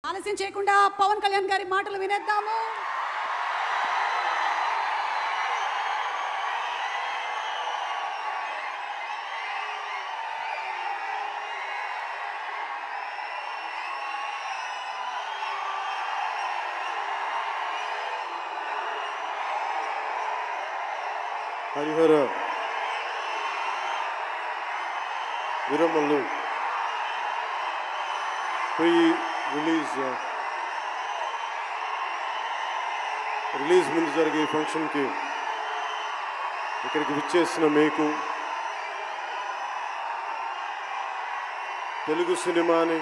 ఆలస్యం చేయకుండా పవన్ కళ్యాణ్ గారి మాటలు వినేద్దాము. హరిహర వీరమల్లు రిలీజ్ ముందు జరిగే ఫంక్షన్కి ఇక్కడికి విచ్చేసిన మీకు, తెలుగు సినిమాని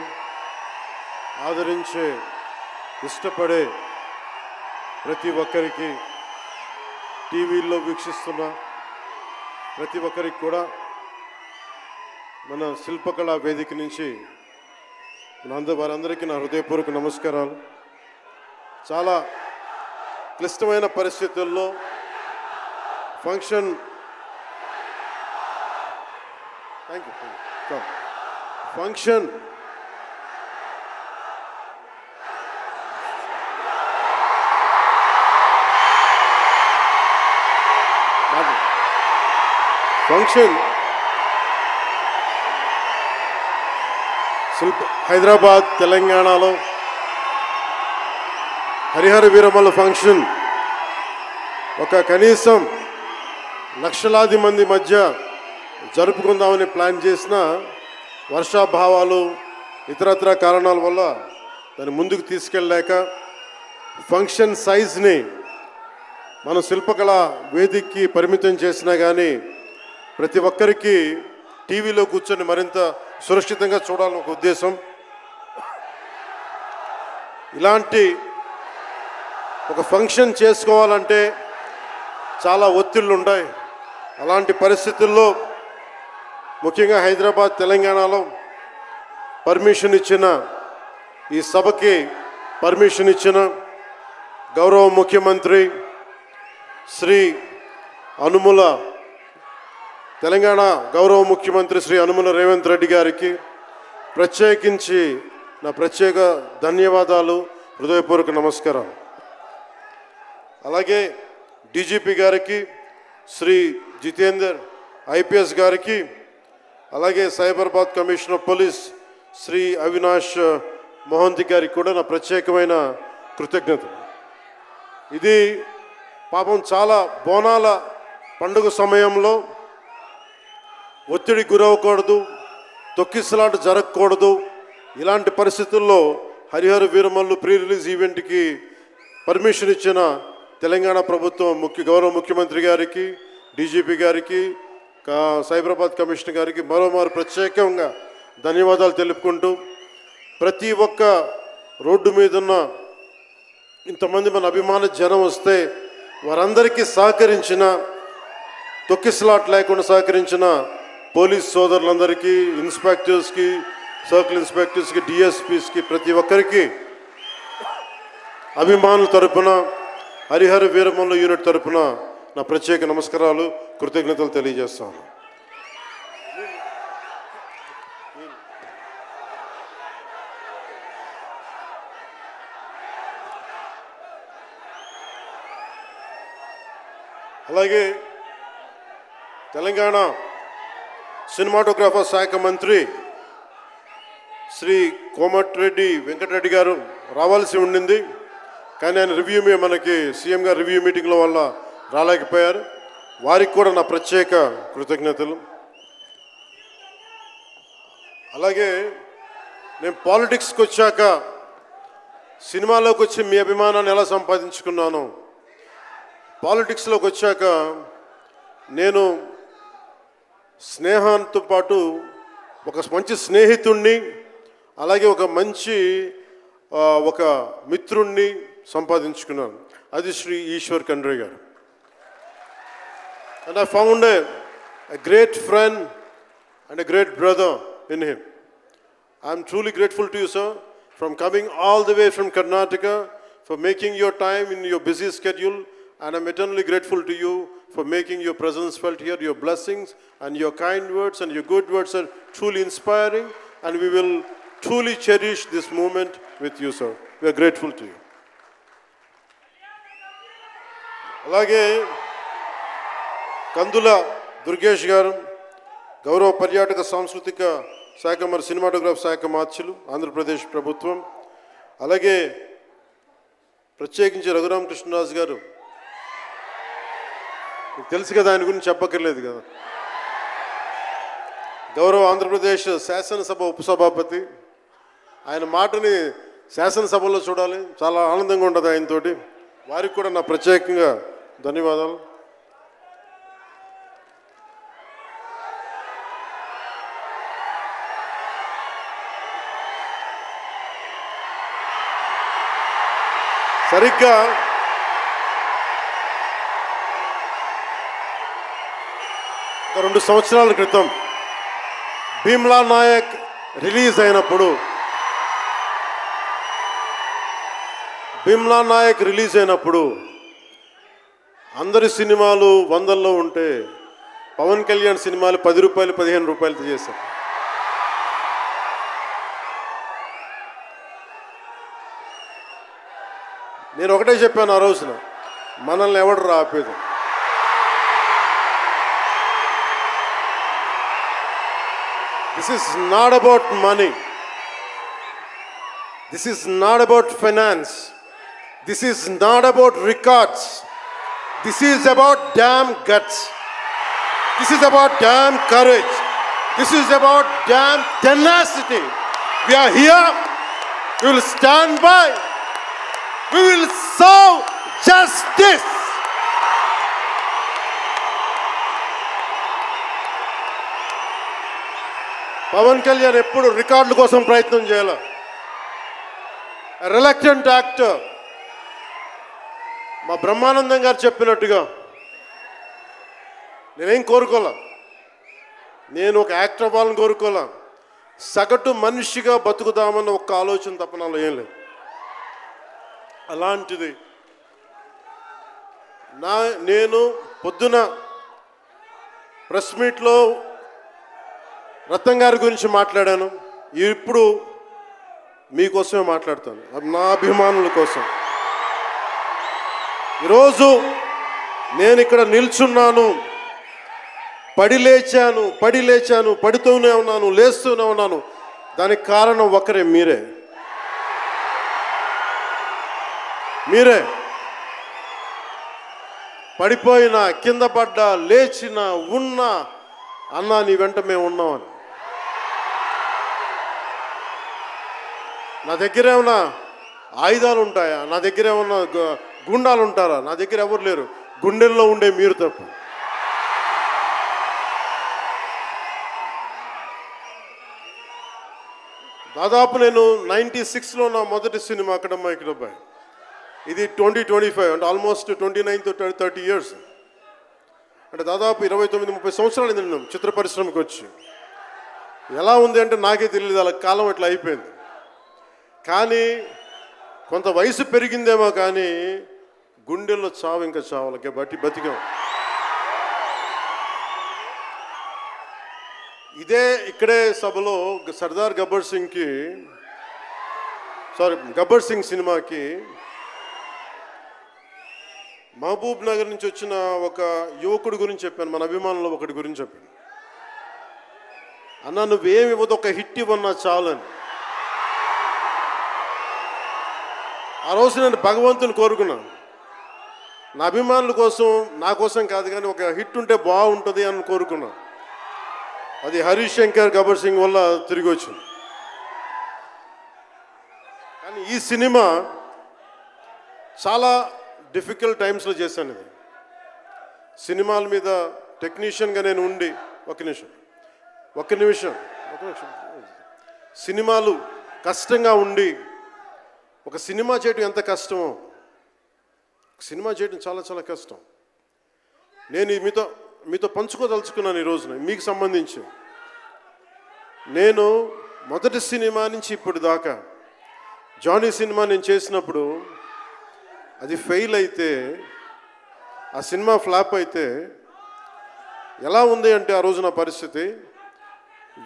ఆదరించే ఇష్టపడే ప్రతి ఒక్కరికి, టీవీల్లో వీక్షిస్తున్న ప్రతి ఒక్కరికి కూడా మన శిల్పకళా వేదిక నుంచి వారందరికీ నా హృదయపూర్వక నమస్కారాలు. చాలా క్లిష్టమైన పరిస్థితుల్లో ఫంక్షన్ హైదరాబాద్ తెలంగాణలో హరిహర వీరమల్లు ఫంక్షన్ ఒక కనీసం లక్షలాది మంది మధ్య జరుపుకుందామని ప్లాన్ చేసిన వర్షాభావాలు ఇతరత్ర కారణాల వల్ల దాన్ని ముందుకు తీసుకెళ్ళలేక ఫంక్షన్ సైజ్ని మన శిల్పకళా వేదికకి పరిమితం చేసినా కానీ ప్రతి ఒక్కరికి టీవీలో కూర్చొని మరింత సురక్షితంగా చూడాలని ఒక ఉద్దేశం. ఇలాంటి ఒక ఫంక్షన్ చేసుకోవాలంటే చాలా ఒత్తిళ్ళు ఉంటాయి. అలాంటి పరిస్థితుల్లో ముఖ్యంగా హైదరాబాద్ తెలంగాణలో పర్మిషన్ ఇచ్చిన, ఈ సభకి పర్మిషన్ ఇచ్చిన గౌరవ ముఖ్యమంత్రి శ్రీ అనుముల తెలంగాణ గౌరవ ముఖ్యమంత్రి శ్రీ అనుముల రేవంత్ రెడ్డి గారికి ప్రత్యేకించి నా ప్రత్యేక ధన్యవాదాలు, హృదయపూర్వక నమస్కారాలు. అలాగే డీజీపీ గారికి, శ్రీ జితేందర్ ఐపీఎస్ గారికి, అలాగే సైబరాబాద్ కమిషనర్ పోలీస్ శ్రీ అవినాష్ మోహంతి గారికి కూడా నా ప్రత్యేకమైన కృతజ్ఞతలు. ఇది పాపం చాలా బోనాల పండుగ సమయంలో ఒత్తిడి గురవకూడదు, తొక్కిసలాట జరగకూడదు. ఇలాంటి పరిస్థితుల్లో హరిహర వీరమల్లు ప్రీ రిలీజ్ ఈవెంట్కి పర్మిషన్ ఇచ్చిన తెలంగాణ ప్రభుత్వం గౌరవ ముఖ్యమంత్రి గారికి, డీజీపీ గారికి, సైబరాబాద్ కమిషనర్ గారికి మరోమారు ప్రత్యేకంగా ధన్యవాదాలు తెలుపుకుంటూ, ప్రతి ఒక్క రోడ్డు మీద ఉన్న ఇంతమంది మన అభిమాన జనం వస్తే వారందరికీ సహకరించిన, తొక్కిసలాట లేకుండా సహకరించిన పోలీస్ సోదరులందరికీ, ఇన్స్పెక్టర్స్కి, సర్కిల్ ఇన్స్పెక్టర్స్కి, డిఎస్పీస్కి, ప్రతి ఒక్కరికి అభిమానుల తరపున, హరిహర వీరమల్లు యూనిట్ తరపున నా ప్రత్యేక నమస్కారాలు, కృతజ్ఞతలు తెలియజేస్తాను. అలాగే తెలంగాణ సినిమాటోగ్రాఫర్ శాఖ మంత్రి శ్రీ కోమటిరెడ్డి వెంకటరెడ్డి గారు రావాల్సి ఉండింది, కానీ ఆయన మనకి సీఎం గారు రివ్యూ మీటింగ్ల వల్ల రాలేకపోయారు. వారికి కూడా నా ప్రత్యేక కృతజ్ఞతలు. అలాగే నేను పాలిటిక్స్కి వచ్చాక, సినిమాలోకి వచ్చి మీ అభిమానాన్ని ఎలా సంపాదించుకున్నాను, పాలిటిక్స్లోకి వచ్చాక నేను స్నేహంతో పాటు ఒక మంచి స్నేహితుణ్ణి, అలాగే ఒక మంచి ఒక మిత్రుణ్ణి సంపాదించుకున్నాను. అది శ్రీ ఈశ్వర్ ఖండ్రే గారు. And I found a great friend and a great brother in him. I am truly grateful to you, sir, from coming all the way from Karnataka, for making your time in your busy schedule, and I'm eternally grateful to you for making your presence felt here. Your blessings and your kind words and your good words are truly inspiring, and we will truly cherish this moment with you, sir. We are grateful to you. అలాగే కందుల దుర్గేష్ గారు గౌరవ పర్యాటక సాంస్కృతిక శాఖ మరి cinematograph శాఖ మార్చులు ఆంధ్రప్రదేశ్ ప్రభుత్వం. అలాగే ప్రత్యేకించి రఘురామకృష్ణరాజు గారు, మీకు తెలుసు కదా, ఆయన గురించి చెప్పక్కర్లేదు కదా. గౌరవ ఆంధ్రప్రదేశ్ శాసనసభ ఉపసభాపతి, ఆయన మాటని శాసనసభలో చూడాలి, చాలా ఆనందంగా ఉంటుంది ఆయనతోటి. వారికి కూడా నా ప్రత్యేకంగా ధన్యవాదాలు. సరిగ్గా ఒక 2 సంవత్సరాల క్రితం భీమ్లా నాయక్ రిలీజ్ అయినప్పుడు అందరి సినిమాలు 100లో ఉంటే పవన్ కళ్యాణ్ సినిమాలు 10 రూపాయలు 15 రూపాయలతో చేశారు. నేను ఒకటే చెప్పాను ఆ రోజున, మనల్ని ఎవడు ఆపేది. This is not about money. This is not about finance. This is not about records. This is about damn guts. This is about damn courage. This is about damn tenacity. We are here. We will stand by. We will serve justice. Pawan Kalyan ఎప్పుడు రికార్డుల కోసం ప్రయత్నం చేయాల. Reluctant actor. మా బ్రహ్మానందం గారు చెప్పినట్టుగా నేనేం కోరుకోలే, నేను ఒక యాక్టర్ అవ్వాలని కోరుకోలే, సగటు మనిషిగా బతుకుదామన్న ఒక్క ఆలోచన తప్ప నాలో ఏం లేదు. అలాంటిది నేను పొద్దున ప్రెస్ మీట్లో రత్నం గారి గురించి మాట్లాడాను, ఇప్పుడు మీకోసమే మాట్లాడతాను, నా అభిమానుల కోసం. ఈరోజు నేను ఇక్కడ నిల్చున్నాను, పడి లేచాను, పడుతూనే ఉన్నాను, లేస్తూనే ఉన్నాను. దానికి కారణం ఒకరే, మీరే. పడిపోయినా, కింద పడ్డా, లేచినా, ఉన్నా, అన్నా నీ వెంట మేము ఉన్నామని. నా దగ్గర ఏమన్నా ఆయుధాలు ఉంటాయా? నా దగ్గర ఏమన్నా గుండాలు ఉంటారా? నా దగ్గర ఎవరు లేరు, గుండెల్లో ఉండే మీరు తప్ప. దాదాపు నేను 96లో నా మొదటి సినిమా అక్కడమ్మ ఇక్కడబ్బాయి. ఇది 2025 అంటే ఆల్మోస్ట్ 29 to 30 years. అంటే దాదాపు 29-30 సంవత్సరాలు నేను చిత్ర పరిశ్రమకి వచ్చి. ఎలా ఉంది అంటే నాకే తెలియదు, అలా కాలం అట్లా అయిపోయింది. కానీ కొంత వయసు పెరిగిందేమో కానీ గుండెల్లో చావు ఇంకా చావులకే బతికాం. ఇక్కడే సభలో సర్దార్ గబ్బర్ సింగ్ సినిమాకి మహబూబ్ నగర్ నుంచి వచ్చిన ఒక యువకుడి గురించి చెప్పాను, మన అభిమానులు ఒకటి గురించి చెప్పాను. అన్నా నువ్వేమి ఇవ్వదు, ఒక హిట్ ఇవ్వన్నా చాలని. ఆ రోజు నేను భగవంతుని కోరుకున్నాను, నా అభిమానుల కోసం, నా కోసం కాదు కానీ ఒక హిట్ ఉంటే బాగుంటుంది అని కోరుకున్నాను. అది హరీష్ శంకర్ గబ్బర్ సింగ్ వల్ల తిరిగి వచ్చింది. కానీ ఈ సినిమా చాలా డిఫికల్ట్ టైమ్స్లో చేశాను. ఇది సినిమాల మీద టెక్నీషియన్గా నేను ఉండి ఒక నిమిషం సినిమాలు కష్టంగా ఉండి, ఒక సినిమా చేయటం ఎంత కష్టమో, సినిమా చేయటం చాలా చాలా కష్టం. నేను మీతో పంచుకోదలుచుకున్నాను ఈ రోజున. మీకు సంబంధించి నేను మొదటి సినిమా నుంచి ఇప్పుడు దాకా జానీ సినిమా నేను చేసినప్పుడు అది ఫెయిల్ అయితే, ఆ సినిమా ఫ్లాప్ అయితే ఎలా ఉంది అంటే ఆ రోజు నా పరిస్థితి,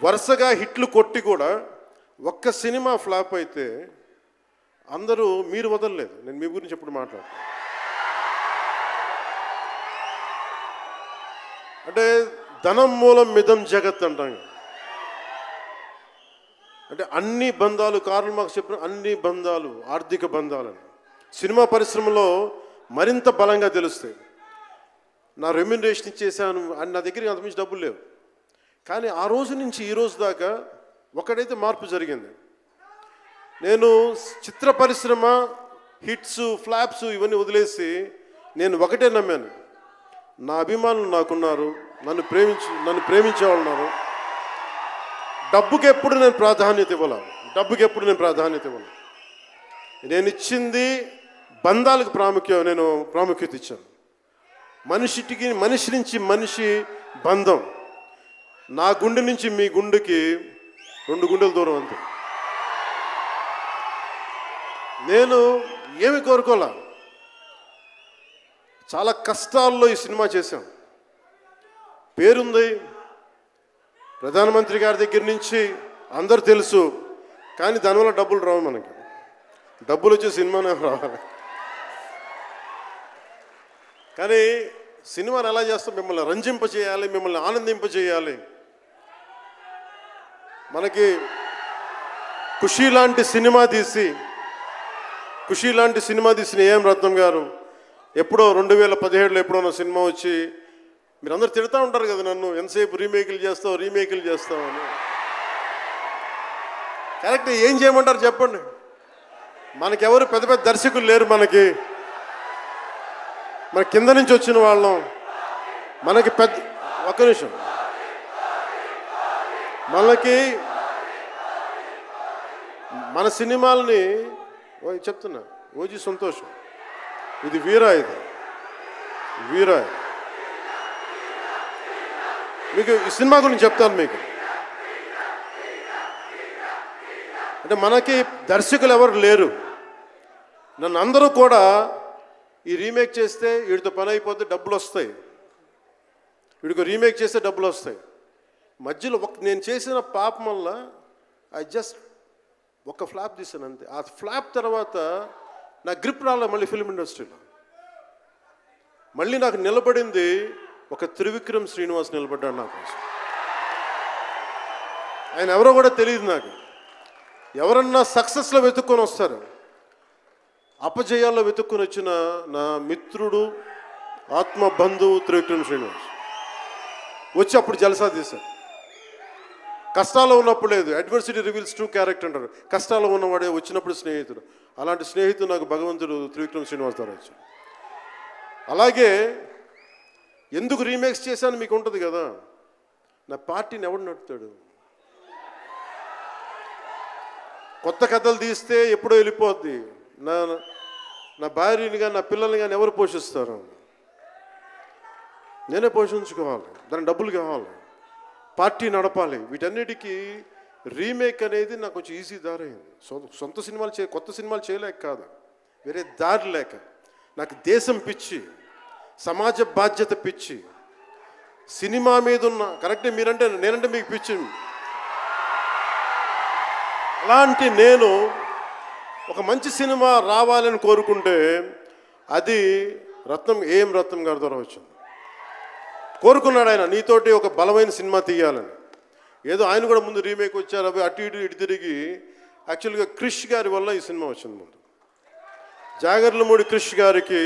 వరుసగా హిట్లు కొట్టి కూడా ఒక్క సినిమా ఫ్లాప్ అయితే అందరూ మీరు వదలలేదు, నేను మీ గురించి ఎప్పుడు మాట్లాడుతాను. అంటే ధనం మూలం మిదం జగత్ అంటాం. అంటే అన్ని బంధాలు, కార్ల్ మార్క్స్ చెప్పిన అన్ని బంధాలు ఆర్థిక బంధాలని సినిమా పరిశ్రమలో మరింత బలంగా తెలుస్తాయి. నా రెమ్యునరేషన్ ఇచ్చేసాను అని నా దగ్గర అంతమించి డబ్బులు లేవు. కానీ ఆ రోజు నుంచి ఈ రోజు దాకా ఒకటైతే మార్పు జరిగింది. నేను చిత్ర పరిశ్రమ హిట్స్ ఫ్లాప్స్ ఇవన్నీ వదిలేసి నేను ఒకటే నమ్మాను, నా అభిమానులు నాకున్నారు, నన్ను ప్రేమించే వాళ్ళు ఉన్నారు. డబ్బుకి ఎప్పుడు నేను ప్రాధాన్యత ఇవ్వను. నేను ఇచ్చింది బంధాలకు ప్రాముఖ్యత ఇచ్చాను. మనిషి నుంచి మనిషి బంధం. నా గుండె నుంచి మీ గుండెకి 2 గుండెల దూరం అంతే. నేను ఏమి కోరుకోలే, చాలా కష్టాల్లో ఈ సినిమా చేశాం. పేరుంది, ప్రధానమంత్రి గారి దగ్గర నుంచి అందరు తెలుసు. కానీ దానివల్ల డబ్బులు రావు. మనకి డబ్బులు వచ్చే సినిమానే రావాలి. కానీ సినిమాని ఎలా చేస్తాం? మిమ్మల్ని రంజింపజేయాలి, మిమ్మల్ని ఆనందింపజేయాలి. మనకి ఖుషీ లాంటి సినిమా తీసిన ఏఎం రత్నం గారు ఎప్పుడో 2017లో ఎప్పుడో సినిమా వచ్చి మీరందరూ తిడతా ఉంటారు కదా నన్ను, ఎంతసేపు రీమేకులు చేస్తావు అని. కరెక్ట్, ఏం చేయమంటారు చెప్పండి? మనకెవరు పెద్ద పెద్ద దర్శకులు లేరు. మన కింద నుంచి వచ్చిన వాళ్ళం. మనకి ఒక్క నిమిషం, మన సినిమాలని చెప్తున్నా, ఓజీ సంతోషం, ఇది వీరా మీకు ఈ సినిమా గురించి చెప్తాను మీకు. అంటే మనకి దర్శకులు ఎవరు లేరు. నన్ను అందరూ కూడా ఈ రీమేక్ చేస్తే వీడితో పని అయిపోతే డబ్బులు వస్తాయి, వీడికి రీమేక్ చేస్తే డబ్బులు వస్తాయి. మధ్యలో నేను చేసిన పాపం వల్ల ఒక ఫ్లాప్ తీసాను అంతే. ఆ ఫ్లాప్ తర్వాత నా గ్రిప్ రాలే మళ్ళీ ఫిల్మ్ ఇండస్ట్రీలో. మళ్ళీ నాకు నిలబడింది ఒక త్రివిక్రమ్ శ్రీనివాస్ నిలబడ్డాడు నా కోసం. ఆయన ఎవరో కూడా తెలియదు నాకు. ఎవరన్నా సక్సెస్లో వెతుక్కొని వస్తారు, అపజయాల్లో వెతుక్కొని వచ్చిన నా మిత్రుడు, ఆత్మ బంధువు త్రివిక్రమ్ శ్రీనివాస్ వచ్చి అప్పుడు జలసా తీశారు. కష్టాల్లో ఉన్నప్పుడు లేదు, అడ్వర్సిటీ రివీల్స్ ట్రూ క్యారెక్టర్ అంటారు. కష్టాల్లో ఉన్నవాడే వచ్చినప్పుడు స్నేహితుడు. అలాంటి స్నేహితుడు నాకు భగవంతుడు త్రివిక్రమ్ శ్రీనివాస్ ద్వారా వచ్చాడు. అలాగే ఎందుకు రీమేక్స్ చేశాను మీకు ఉంటుంది కదా. నా పార్టీని ఎవడు నడుపుతాడు? కొత్త కథలు తీస్తే ఎప్పుడో వెళ్ళిపోద్ది. నా భార్యని కానీ నా పిల్లల్ని కానీ ఎవరు పోషిస్తారు? నేనే పోషించుకోవాలి, దానికి డబ్బులు కావాలి, పార్టీ నడపాలి. వీటన్నిటికీ రీమేక్ అనేది నాకు కొంచెం ఈజీ దారి అయింది. సొంత సినిమాలు కొత్త సినిమాలు చేయలేక కాదు, వేరే దారి లేక. నాకు దేశం పిచ్చి, సమాజ బాధ్యత పిచ్చి, సినిమా మీద ఉన్న కరెక్టే నేనంటే మీకు పిచ్చి. అలాంటి నేను ఒక మంచి సినిమా రావాలని కోరుకుంటే అది ఏఎం రత్నం గారి ద్వారా వచ్చింది. కోరుకున్నాడు ఆయన, నీతోటి ఒక బలమైన సినిమా తీయాలని. ఏదో ఆయన కూడా ముందు రీమేక్ వచ్చారు, అవి అటు ఇటు తిరిగి యాక్చువల్గా క్రిష్ గారి వల్ల ఈ సినిమా వచ్చింది. ముందు జాగర్లమూడి క్రిష్ గారికి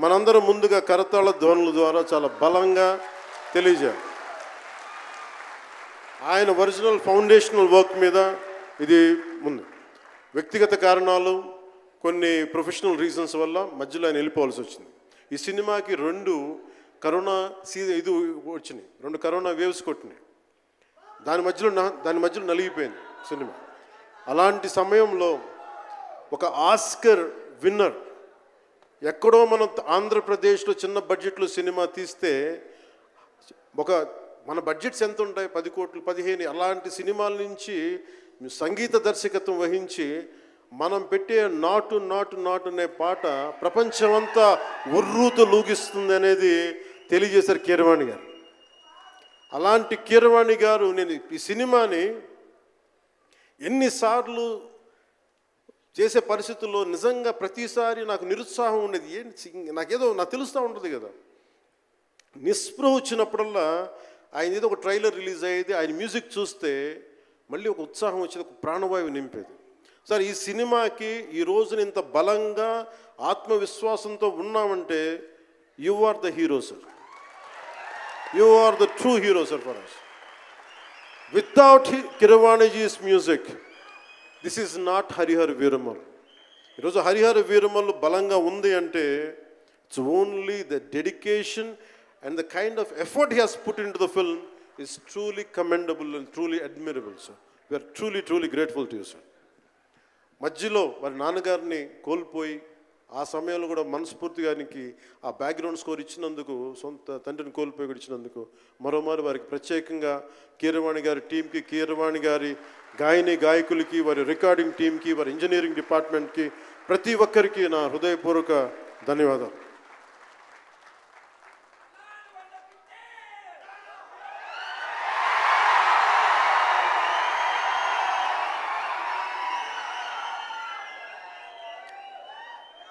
మనందరం ముందుగా కరతాళ ధ్వనుల ద్వారా చాలా బలంగా తెలియజేయాలి. ఆయన ఒరిజినల్ ఫౌండేషనల్ వర్క్ మీద ఇది ముందు. వ్యక్తిగత కారణాలు, కొన్ని ప్రొఫెషనల్ రీజన్స్ వల్ల మధ్యలో ఆయన వెళ్ళిపోవాల్సి వచ్చింది. ఈ సినిమాకి 2 కరోనా వచ్చినాయి, 2 కరోనా వేవ్స్ కొట్టినాయి. దాని మధ్యలో నలిగిపోయింది సినిమా. అలాంటి సమయంలో ఒక ఆస్కర్ విన్నర్ ఎక్కడో మనం ఆంధ్రప్రదేశ్లో చిన్న బడ్జెట్లో సినిమా తీస్తే మన బడ్జెట్స్ ఎంత ఉంటాయి? 10 కోట్లు 15. అలాంటి సినిమాల నుంచి సంగీత దర్శకత్వం వహించి మనం పెట్టే నాటు నాటు నాటు అనే పాట ప్రపంచమంతా ఉర్రూతో లూగిస్తుంది అనేది తెలియజేశారు కీరవాణి గారు. అలాంటి కీరవాణి గారు నేను ఈ సినిమాని ఎన్నిసార్లు చేసే పరిస్థితుల్లో నిజంగా ప్రతిసారి నాకు నిరుత్సాహం ఉండేది. నాకేదో నాకు తెలుస్తూ ఉంటుంది కదా, నిస్పృహ వచ్చినప్పుడల్లా ఆయన ఏదో ఒక ట్రైలర్ రిలీజ్ అయ్యేది, ఆయన మ్యూజిక్ చూస్తే మళ్ళీ ఒక ఉత్సాహం వచ్చేది, ఒక ప్రాణవాయువు నింపేది. సార్ ఈ సినిమాకి ఈ రోజున ఇంత బలంగా ఆత్మవిశ్వాసంతో ఉన్నామంటే you are the hero sir, you are the true hero sir for us. Without కిరవాణిజీస్ music this is not Hari Hara Veera Mallu. ఈరోజు హరిహర వీరమల్ బలంగా ఉంది అంటే it's only the dedication and the kind of effort he has put into the film is truly commendable and truly admirable, sir. We are truly grateful to you, sir. మధ్యలో వారి నాన్నగారిని కోల్పోయి ఆ సమయంలో కూడా మనస్ఫూర్తిగా ఆయనకి ఆ బ్యాక్గ్రౌండ్ స్కోర్ ఇచ్చినందుకు, సొంత తండ్రిని కోల్పోయి కూడా ఇచ్చినందుకు మరోమారు వారికి ప్రత్యేకంగా కీరవాణి గారి టీంకి, కీరవాణి గారి గాయకులకి, వారి రికార్డింగ్ టీంకి, వారి ఇంజనీరింగ్ డిపార్ట్మెంట్కి, ప్రతి ఒక్కరికి నా హృదయపూర్వక ధన్యవాదాలు.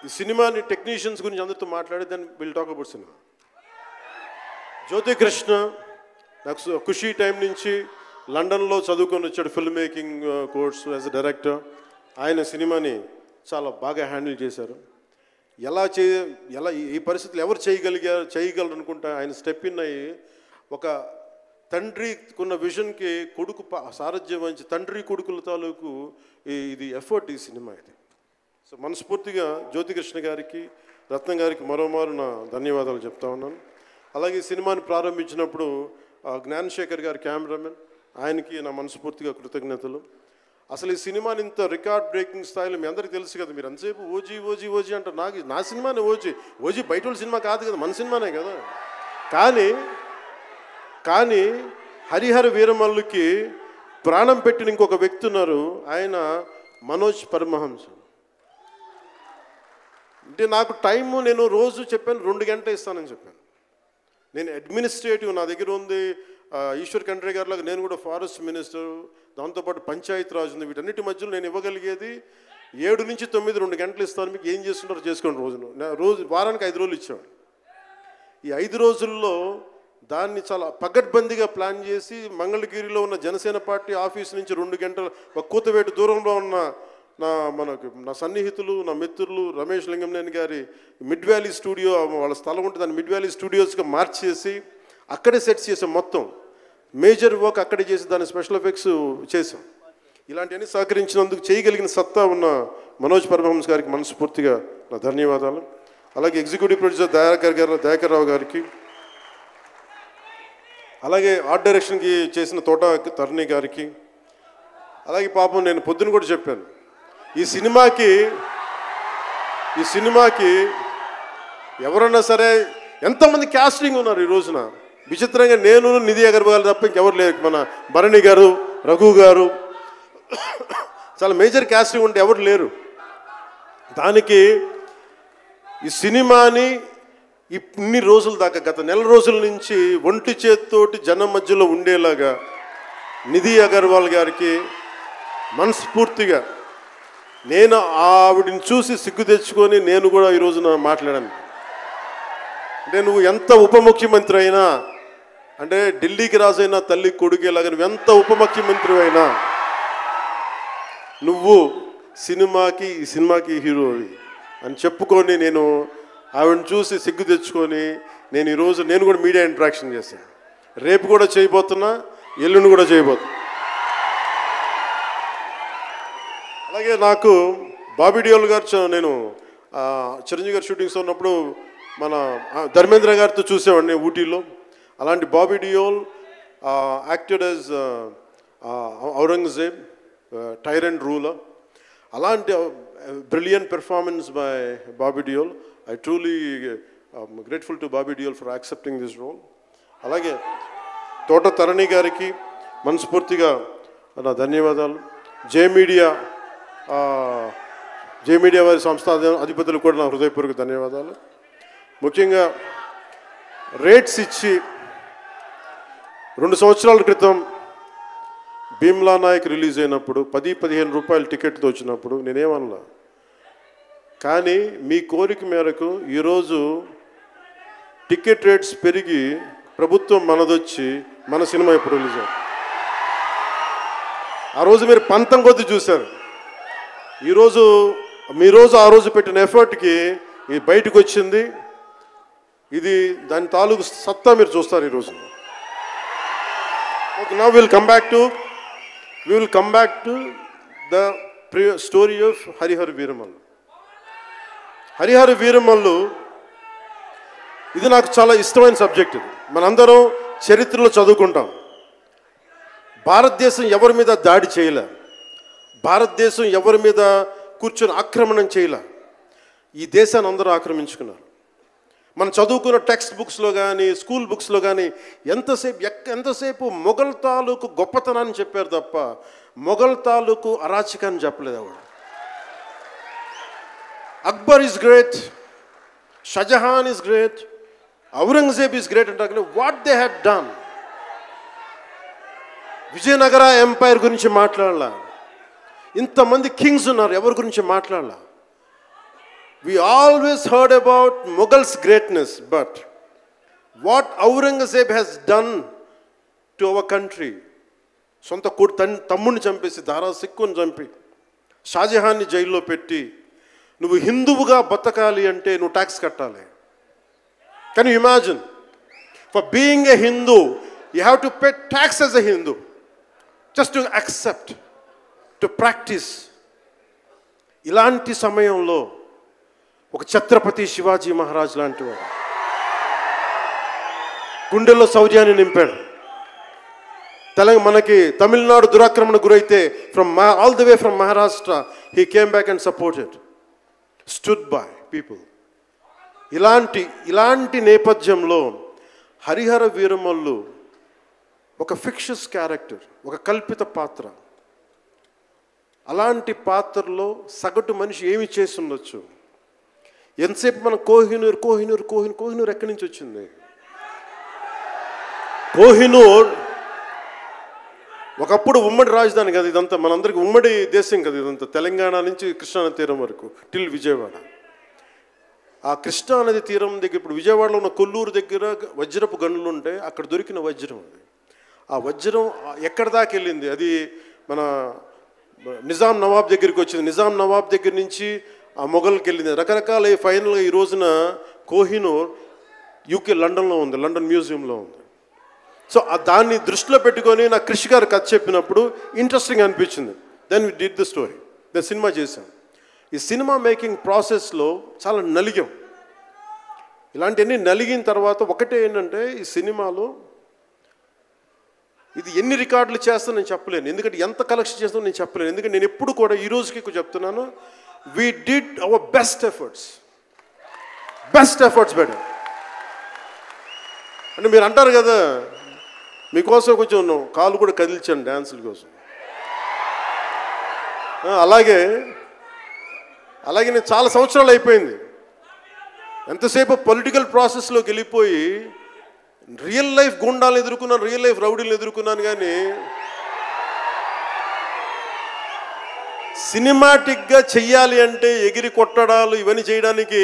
ఈ సినిమాని టెక్నీషియన్స్ గురించి అందరితో మాట్లాడి then will talk about cinema. Jyothi Krishna నాకు ఖుషీ టైం నుంచి లండన్లో చదువుకొని వచ్చాడు, film making course as a director. ఆయన సినిమాని చాలా బాగా హ్యాండిల్ చేశారు. ఎలా ఈ పరిస్థితులు ఎవరు చేయగలరు అనుకుంటా ఆయన స్టెప్ ఇన్ అయ్యి ఒక తండ్రికున్న విజన్కి కొడుకు సారథ్యం వహించి తండ్రి కొడుకుల తాలూకు ఇది ఎఫర్ట్ ఈ సినిమా ఇది. సో మనస్ఫూర్తిగా జ్యోతికృష్ణ గారికి, రత్నం గారికి మరోమారు నా ధన్యవాదాలు చెప్తా ఉన్నాను. అలాగే ఈ సినిమాని ప్రారంభించినప్పుడు జ్ఞానశేఖర్ గారి కెమెరామెన్, ఆయనకి నా మనస్ఫూర్తిగా కృతజ్ఞతలు. అసలు ఈ సినిమాని ఇంత రికార్డ్ బ్రేకింగ్ స్థాయిలో మీ అందరికీ తెలుసు కదా, మీరు అంతసేపు ఓజీ అంటారు. నా సినిమానే ఓజీ బయట వాళ్ళ సినిమా కాదు కదా, మన సినిమానే కదా. కానీ హరిహర వీరమల్లుకి ప్రాణం పెట్టిన ఇంకొక వ్యక్తి ఉన్నారు, ఆయన మనోజ్ పరమహంస. అంటే నాకు టైము నేను రోజు చెప్పాను 2 గంటలు ఇస్తానని చెప్పాను. నేను అడ్మినిస్ట్రేటివ్ నా దగ్గర ఉంది, ఈశ్వర్ ఖండ్రే గారిలాగా నేను కూడా ఫారెస్ట్ మినిస్టర్, దాంతోపాటు పంచాయతీ రాజ్ ఉంది. వీటన్నిటి మధ్యలో నేను ఇవ్వగలిగేది 7 నుంచి 9 2 గంటలు ఇస్తాను, మీకు ఏం చేస్తుంటారో చేసుకోండి. వారానికి 5 రోజులు ఇచ్చాను. ఈ 5 రోజుల్లో దాన్ని చాలా పగడ్బందీగా ప్లాన్ చేసి మంగళగిరిలో ఉన్న జనసేన పార్టీ ఆఫీస్ నుంచి 2 గంటల ఒక కూతవేటు దూరంలో ఉన్న నా సన్నిహితులు, నా మిత్రులు రమేష్ లింగంనేని గారి మిడ్ వ్యాలీ స్టూడియో, వాళ్ళ స్థలం ఉంటే దాన్ని మిడ్ వ్యాలీ స్టూడియోస్గా మార్చేసి అక్కడే సెట్స్ చేసాం. మొత్తం మేజర్ వర్క్ అక్కడే చేసి దాని స్పెషల్ ఎఫెక్ట్స్ చేసాం. ఇలాంటివన్నీ సహకరించినందుకు, చేయగలిగిన సత్తా ఉన్న మనోజ్ పరమహంస గారికి మనస్ఫూర్తిగా నా ధన్యవాదాలు. అలాగే ఎగ్జిక్యూటివ్ ప్రొడ్యూసర్ దయాకర్ రావు గారికి, అలాగే ఆర్ట్ డైరెక్షన్కి చేసిన తోట తరుణి గారికి, అలాగే పాపం నేను పొద్దున కూడా చెప్పాను, ఈ సినిమాకి ఎవరన్నా సరే ఎంతోమంది క్యాస్టింగ్ ఉన్నారు ఈ రోజున. విచిత్రంగా నేను, నిధి అగర్వాల్ తప్ప ఇంకెవరు లేరు. మన భరణి గారు, రఘు గారు, చాలా మేజర్ క్యాస్టింగ్ ఉంటే ఎవరు లేరు. దానికి ఈ సినిమాని ఇన్ని రోజుల దాకా, గత నెల రోజుల నుంచి ఒంటి చేత్తోటి జనం మధ్యలో ఉండేలాగా నిధి అగర్వాల్ గారికి మనస్ఫూర్తిగా నేను ఆవిడని చూసి సిగ్గు తెచ్చుకొని నేను కూడా ఈ రోజున మాట్లాడాను. అంటే నువ్వు ఎంత ఉప ముఖ్యమంత్రి అయినా, అంటే ఢిల్లీకి రాజైనా తల్లి కొడుకేలాగా నువ్వు ఎంత ఉప ముఖ్యమంత్రి అయినా నువ్వు ఈ సినిమాకి హీరోవి అని చెప్పుకొని నేను ఆవిడని చూసి సిగ్గు తెచ్చుకొని నేను కూడా మీడియా ఇంటరాక్షన్ చేశాను. రేపు కూడా చేయబోతున్నా, ఎల్లుండి కూడా చేయబోతున్నా. అలాగే నాకు బాబీ డియోల్ గారు, నేను చిరంజీవి గారి షూటింగ్స్ ఉన్నప్పుడు మన ధర్మేంద్ర గారితో చూసేవాడిని ఊటీలో. అలాంటి Bobby Deol acted as Aurangzeb, tyrant ruler. అలాంటి brilliant performance by Bobby Deol. I truly grateful to Bobby Deol for accepting this role. అలాగే తోట తరణి గారికి మనస్ఫూర్తిగా నా ధన్యవాదాలు. జే మీడియా వారి సంస్థ అధిపతులకు కూడా నా హృదయపూర్వక ధన్యవాదాలు. ముఖ్యంగా రేట్స్ ఇచ్చి 2 సంవత్సరాల క్రితం భీమ్లా నాయక్ రిలీజ్ అయినప్పుడు 10-15 రూపాయల టికెట్తో వచ్చినప్పుడు నేనేమన్నా కానీ మీ కోరిక మేరకు ఈరోజు టికెట్ రేట్స్ పెరిగి ప్రభుత్వం మనదొచ్చి మన సినిమా ఇప్పుడు రిలీజ్ అవుతుంది. ఆ రోజు మీరు పంతం కొద్ది చూశారు. మీరోజు ఆ రోజు పెట్టిన ఎఫర్ట్కి ఇది బయటకు వచ్చింది. ఇది దాని తాలూకు సత్తా మీరు చూస్తారు ఈరోజు. Okay, now will come back to the story of Harihara Veeramallu. Harihara Veeramallu ఇది నాకు చాలా ఇష్టమైన సబ్జెక్ట్. ఇది మనందరం చరిత్రలో చదువుకుంటాం. భారతదేశం ఎవరి మీద దాడి చేయలే, భారతదేశం ఎవరి మీద కూర్చొని ఆక్రమణం చేయలే. ఈ దేశాన్ని అందరూ ఆక్రమించుకున్నారు. మనం చదువుకున్న టెక్స్ట్ బుక్స్లో కానీ స్కూల్ బుక్స్లో కానీ ఎంతసేపు మొఘల్ తాలూకు గొప్పతనాన్ని చెప్పారు తప్ప మొఘల్ తాలూకు అరాచకాన్ని చెప్పలేదు ఆవిడ. Akbar is great, Shah Jahan is great, Aurangzeb is great అంటారు. What they had done. Vijayanagara empire గురించి మాట్లాడాల. ఇంతమంది కింగ్స్ ఉన్నారు, ఎవరి గురించి మాట్లాడాల. We always heard about Mughals' greatness, but what Aurangzeb has done to our country, సొంత తమ్ముడిని చంపేసి దారా సిక్కుని చంపి షాజహాన్ని జైల్లో పెట్టి నువ్వు హిందువుగా బతకాలి అంటే నువ్వు ట్యాక్స్ కట్టాలి. Can you imagine? For being a Hindu you have to pay tax as a Hindu, just to accept, to practice. ఇలాంటి సమయంలో ఒక ఛత్రపతి శివాజీ మహారాజ్ లాంటి వాడు గుండెల్లో శౌర్యాన్ని నింపాడు. మనకి తమిళనాడు దురాక్రమణ గురైతే all the way from Maharashtra he came back and supported, stood by people. ఇలాంటి నేపథ్యంలో హరిహర వీరమల్లు ఒక ఫిక్షస్ క్యారెక్టర్, ఒక కల్పిత పాత్ర. అలాంటి పాత్రలో సగటు మనిషి ఏమి చేసి ఉండొచ్చు? ఎంతసేపు మనం కోహినూర్ ఎక్కడి నుంచి వచ్చింది? కోహినూర్ ఒకప్పుడు ఉమ్మడి రాజధాని కదా ఇదంతా, మనందరికీ ఉమ్మడి దేశం కదా ఇదంతా, తెలంగాణ నుంచి కృష్ణానది తీరం వరకు టిల్ విజయవాడ. ఆ కృష్ణానది తీరం దగ్గర ఇప్పుడు విజయవాడలో ఉన్న కొల్లూరు దగ్గర వజ్రపు గనులు ఉంటే అక్కడ దొరికిన వజ్రం అది. ఆ వజ్రం ఎక్కడి దాకా వెళ్ళింది? అది మన నిజాం నవాబ్ దగ్గరికి వచ్చింది. నిజాం నవాబ్ దగ్గర నుంచి ఆ మొఘల్కి వెళ్ళింది. రకరకాల ఫైనల్గా ఈ రోజున కోహినూర్ యూకే లండన్లో ఉంది, లండన్ మ్యూజియంలో ఉంది. సో దాన్ని దృష్టిలో పెట్టుకొని నాకు కృషి గారు కథ చెప్పినప్పుడు ఇంట్రెస్టింగ్ అనిపించింది. Then we did the story, then cinema చేశాం. ఈ సినిమా మేకింగ్ ప్రాసెస్లో చాలా నలిగాం. ఇలాంటివన్నీ నలిగిన తర్వాత ఒకటే ఏంటంటే ఈ సినిమాలో ఇది ఎన్ని రికార్డులు చేస్తానో నేను చెప్పలేను, ఎందుకంటే ఎంత కలెక్షన్ చేస్తానో నేను చెప్పలేను. ఎందుకంటే నేను ఎప్పుడు కూడా ఈ రోజుకి చెప్తున్నాను, we did our best efforts better. అంటే మీరు అంటారు కదా, మీకోసం కొంచెం కాలు కూడా కదిల్చాను డ్యాన్సుల కోసం. అలాగే నేను చాలా సంవత్సరాలు అయిపోయింది. ఎంతసేపు పొలిటికల్ ప్రాసెస్లోకి వెళ్ళిపోయి రియల్ లైఫ్ గుండాలను ఎదుర్కొన్నాను, రియల్ లైఫ్ రౌడీలను ఎదుర్కొన్నాను. కానీ సినిమాటిక్గా చెయ్యాలి అంటే ఎగిరి కొట్టడాలు ఇవన్నీ చేయడానికి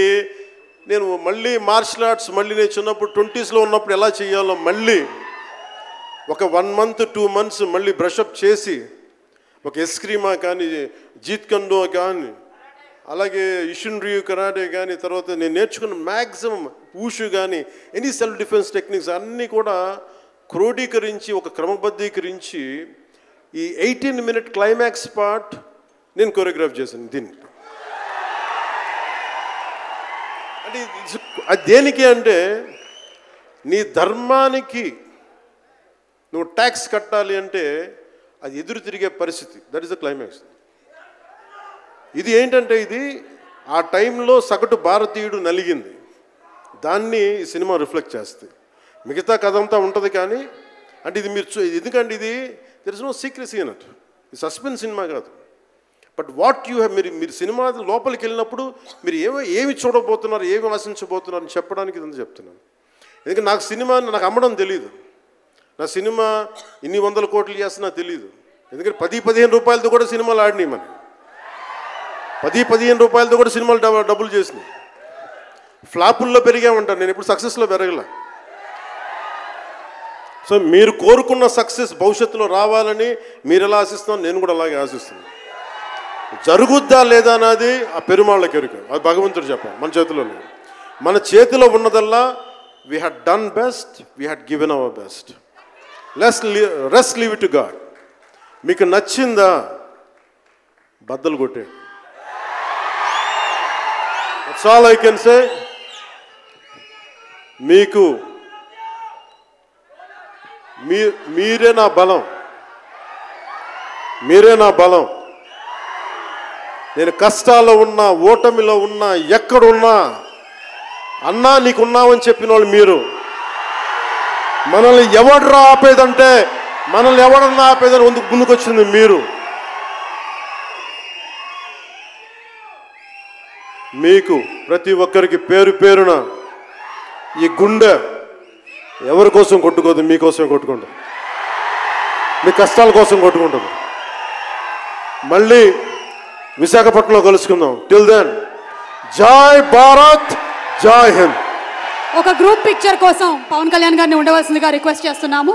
నేను మళ్ళీ మార్షల్ ఆర్ట్స్ నేను చిన్నప్పుడు 20s ఉన్నప్పుడు ఎలా చేయాలో మళ్ళీ ఒక 1 month 2 months మళ్ళీ బ్రషప్ చేసి ఒక ఎస్క్రీమా కానీ జీత్ కండో కానీ అలాగే ఇషున్రియు కరాటే కానీ తర్వాత నేను నేర్చుకున్న మ్యాక్సిమం ఊషు కానీ ఎనీ సెల్ఫ్ డిఫెన్స్ టెక్నిక్స్ అన్నీ కూడా క్రోడీకరించి ఒక క్రమబద్ధీకరించి ఈ 18-minute క్లైమాక్స్ పార్ట్ నేను కొరియోగ్రాఫ్ చేశాను. దీన్ని అంటే అది దేనికి అంటే నీ ధర్మానికి నువ్వు ట్యాక్స్ కట్టాలి అంటే అది ఎదురు తిరిగే పరిస్థితి. That is the climax. ఇది ఏంటంటే ఇది ఆ టైంలో సగటు భారతీయుడు నలిగింది, దాన్ని ఈ సినిమా రిఫ్లెక్ట్ చేస్తుంది. మిగతా కథ అంతా ఉంటుంది కానీ అంటే ఇది మీరు ఎందుకంటే ఇది దెర్ ఇస్ నో సీక్రెసీ అన్నట్టు, ఇది సస్పెన్స్ సినిమా కాదు. బట్ వాట్ యూ హ్యావ్ మీరు సినిమా లోపలికి వెళ్ళినప్పుడు మీరు ఏమి చూడబోతున్నారు, ఏమి ఆశించబోతున్నారు అని చెప్పడానికి ఇదంతా చెప్తున్నాను. ఎందుకంటే నాకు అమ్మడం తెలియదు. నా సినిమా ఇన్ని 100 కోట్లు చేస్తున్నా తెలియదు. ఎందుకంటే 10-15 రూపాయలతో కూడా సినిమాలు ఆడినాయి మనం. 10-15 రూపాయలతో కూడా సినిమాలు డబ్బులు చేసినాయి. ఫ్లాపుల్లో పెరిగామంటారు, నేను ఇప్పుడు సక్సెస్లో పెరగల. సో మీరు కోరుకున్న సక్సెస్ భవిష్యత్తులో రావాలని మీరు ఎలా ఆశిస్తున్నారో నేను కూడా అలాగే ఆశిస్తున్నాను. జరుగుద్దా లేదా అన్నది ఆ పెరుమాళ్ళకి ఎరుక, అది భగవంతుడు చెప్పాలి, మన చేతిలో లేదు. మన చేతిలో ఉన్నదల్లా we had done best, we had given our best. Rest leave it to God. మీకు నచ్చిందా బద్దలు కొట్టే. That's all I can say. మీకు మీరే నా బలం, మీరే నా బలం. నేను కష్టాల్లో ఉన్నా, ఓటమిలో ఉన్నా, ఎక్కడున్నా అన్నా నీకున్నామని చెప్పిన వాళ్ళు మీరు. మనల్ని ఎవడరా ఆపేదంటే, మనల్ని ఎవడన్నా ఆపేదని ముందుకొచ్చింది మీరు. మీకు ప్రతి ఒక్కరికి పేరు పేరున ఈ గుండె ఎవరి కోసం కొట్టుకోదు, మీకోసం కొట్టుకుంటుంది, మీ కష్టాల కోసం కొట్టుకుంటుంది. మళ్ళీ విశాఖపట్నంలో కలుసుకుందాం. టిల్ దెన్ జై భారత్, జై హింద్. ఒక గ్రూప్ పిక్చర్ కోసం పవన్ కళ్యాణ్ గారిని ఉండవలసిందిగా రిక్వెస్ట్ చేస్తున్నాము.